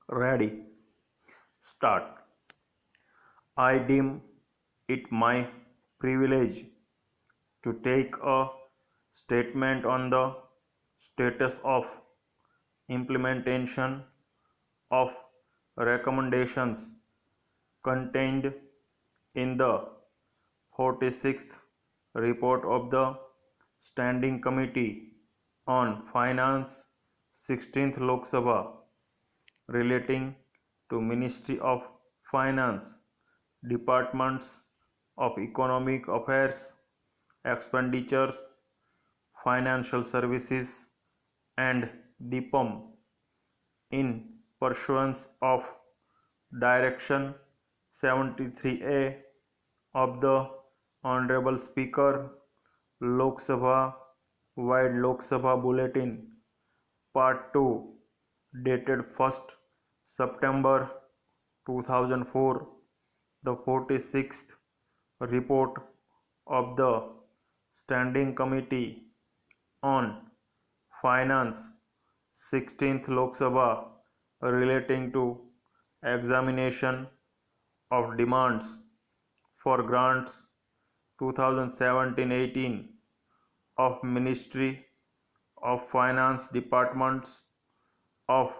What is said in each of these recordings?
Ready. Start. I deem it my privilege to take a statement on the status of implementation of recommendations contained in the 46th report of the Standing Committee on Finance, 16th Lok Sabha, relating to Ministry of Finance, Departments of Economic Affairs, Expenditures, Financial Services, and DIPAM in pursuance of Direction 73A of the Honorable Speaker, Lok Sabha, Wide Lok Sabha Bulletin, Part 2, dated 1st September 2004, the 46th report of the Standing Committee on Finance, 16th Lok Sabha, relating to examination of demands for grants 2017-18 of Ministry of Finance, Departments of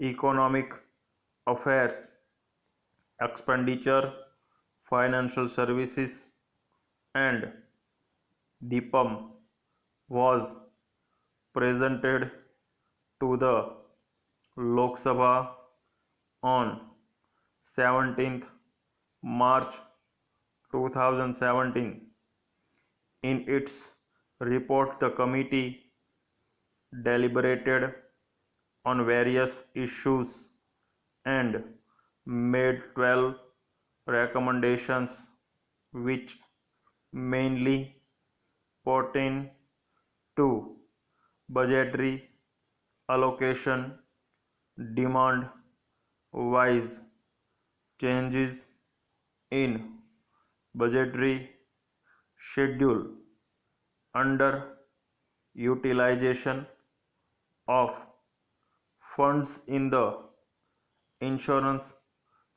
Economic Affairs, Expenditure, Financial Services, and DIPAM was presented to the Lok Sabha on 17th March 2017. In its report, the committee deliberated on various issues and made 12 recommendations which mainly pertain to budgetary allocation, demand wise changes in budgetary schedule, under utilization of funds in the insurance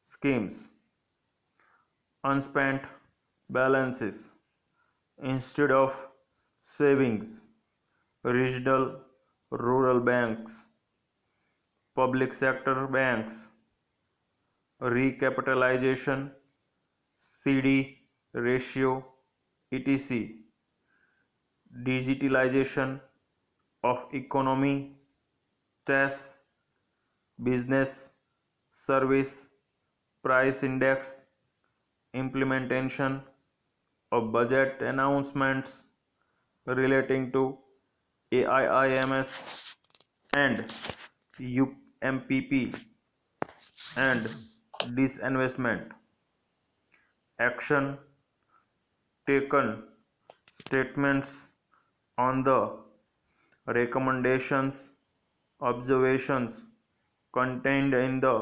schemes, unspent balances instead of savings, regional rural banks, public sector banks, recapitalization, CD ratio, etc., digitalization of economy, TES, business, service, price index, implementation of budget announcements relating to AIIMS and UMPP, and disinvestment. Action taken. Statements on the recommendations, observations contained in the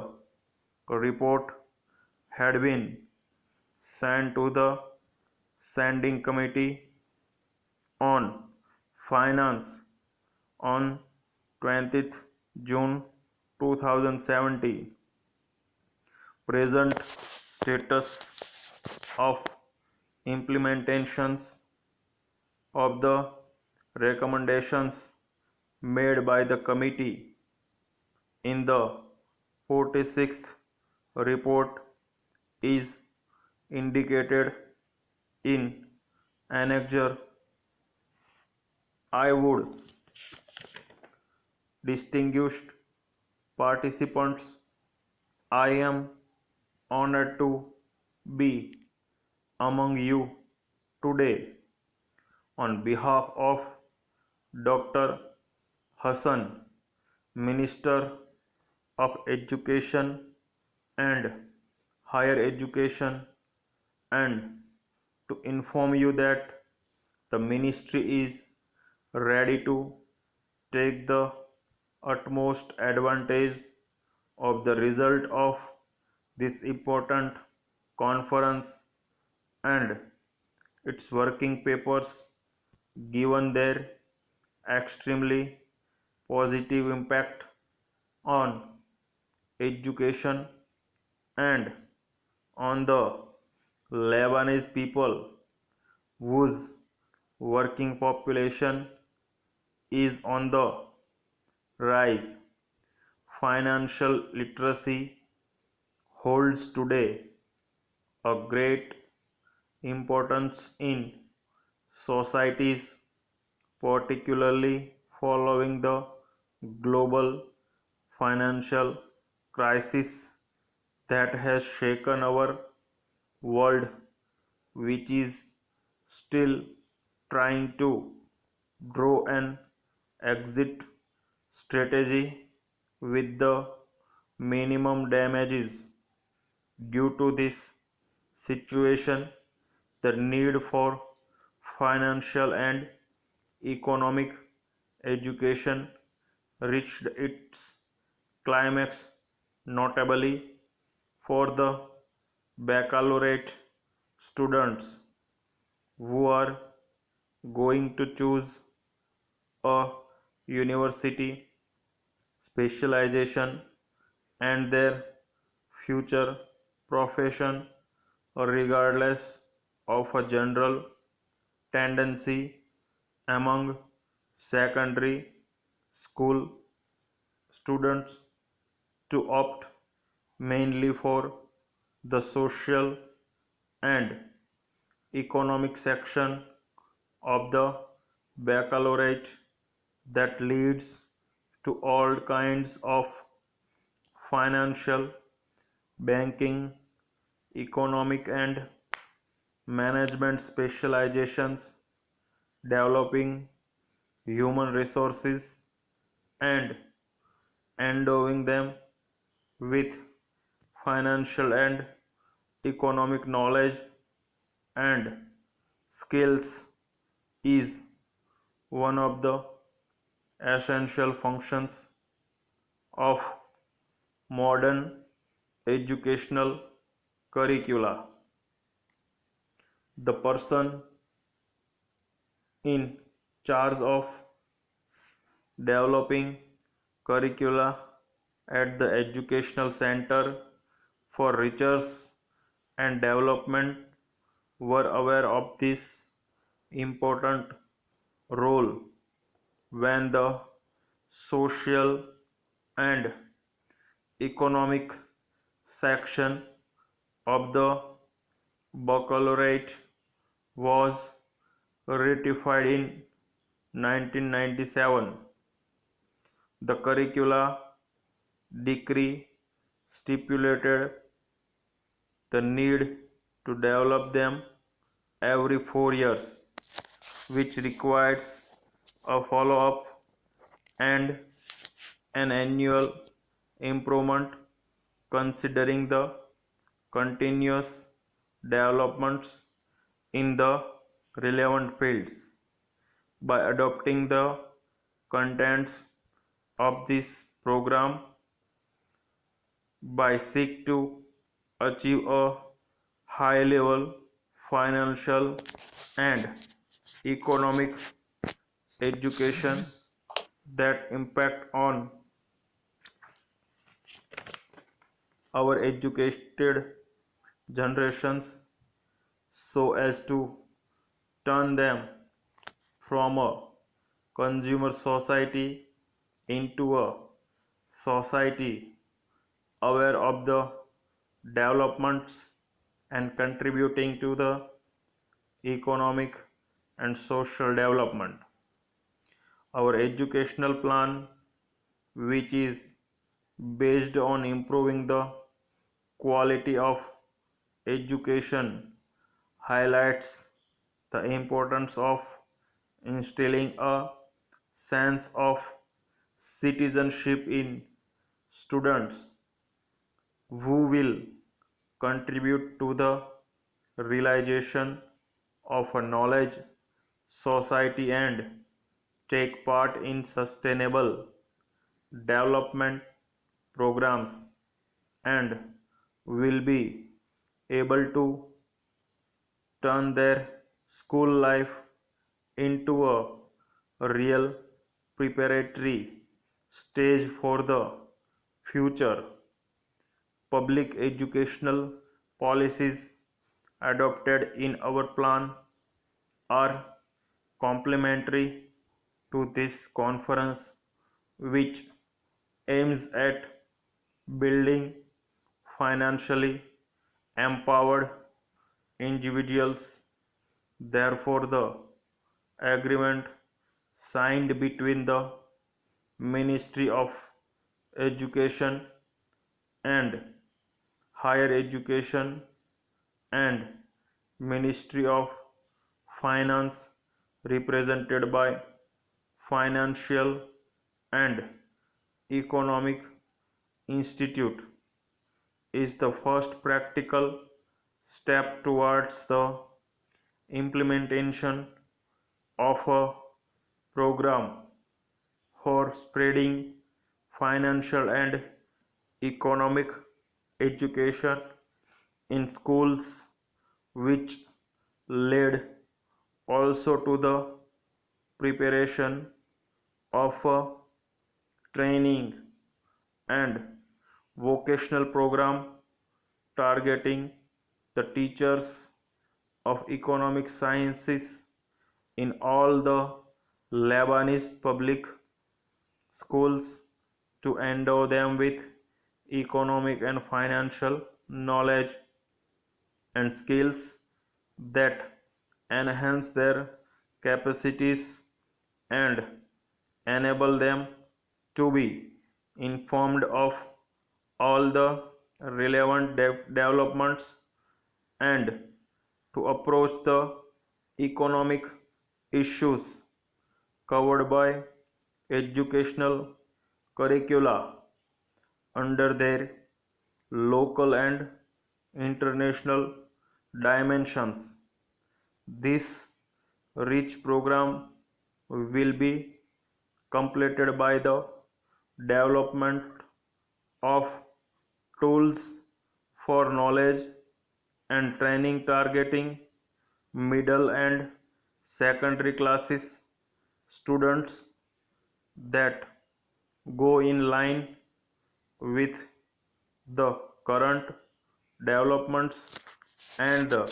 report had been sent to the Standing Committee on Finance on 20th June 2017. Present status of implementations of the recommendations made by the committee in the 46th report is indicated in annexure. I would distinguished participants, I am honored to be among you today on behalf of Dr. Hassan, Minister of Education and Higher Education, and to inform you that the Ministry is ready to take the utmost advantage of the result of this important conference and its working papers, given their extremely positive impact on education, and on the Lebanese people whose working population is on the rise. Financial literacy holds today a great importance in societies, particularly following the global financial crisis that has shaken our world, which is still trying to draw an exit strategy with the minimum damages. Due to this situation, the need for financial and economic education reached its climax, notably for the baccalaureate students who are going to choose a university specialization and their future profession, regardless of a general tendency among secondary school students to opt mainly for the social and economic section of the baccalaureate that leads to all kinds of financial, banking, economic, and management specializations, developing human resources, and endowing them with financial and economic knowledge and skills is one of the essential functions of modern educational curricula. The person in charge of developing curricula at the educational center for research and development were aware of this important role when the social and economic section of the baccalaureate was ratified in 1997. The curricula decree stipulated the need to develop them every 4 years, which requires a follow up and an annual improvement considering the continuous developments in the relevant fields. By adopting the contents of this program, by seek to achieve a high level financial and economic education that impact on our educated generations so as to turn them from a consumer society into a society aware of the developments and contributing to the economic and social development. Our educational plan, which is based on improving the quality of education, highlights the importance of instilling a sense of citizenship in students who will contribute to the realization of a knowledge society and take part in sustainable development programs and will be able to turn their school life into a real preparatory stage for the future public educational policies adopted in our plan are complementary to this conference, which aims at building financially empowered individuals. Therefore, the agreement signed between the Ministry of Education and Higher Education and Ministry of Finance, represented by Financial and Economic Institute, is the first practical step towards the implementation of a program for spreading financial and economic education in schools, which led also to the preparation of a training and vocational program targeting the teachers of economic sciences in all the Lebanese public schools to endow them with economic and financial knowledge and skills that enhance their capacities and enable them to be informed of all the relevant developments and to approach the economic issues covered by educational curricula under their local and international dimensions. This rich program will be completed by the development of tools for knowledge and training targeting middle and secondary classes students that go in line with the current developments and the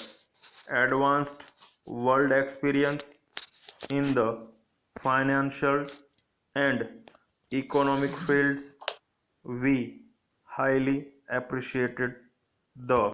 advanced world experience in the financial and economic fields. We highly appreciated the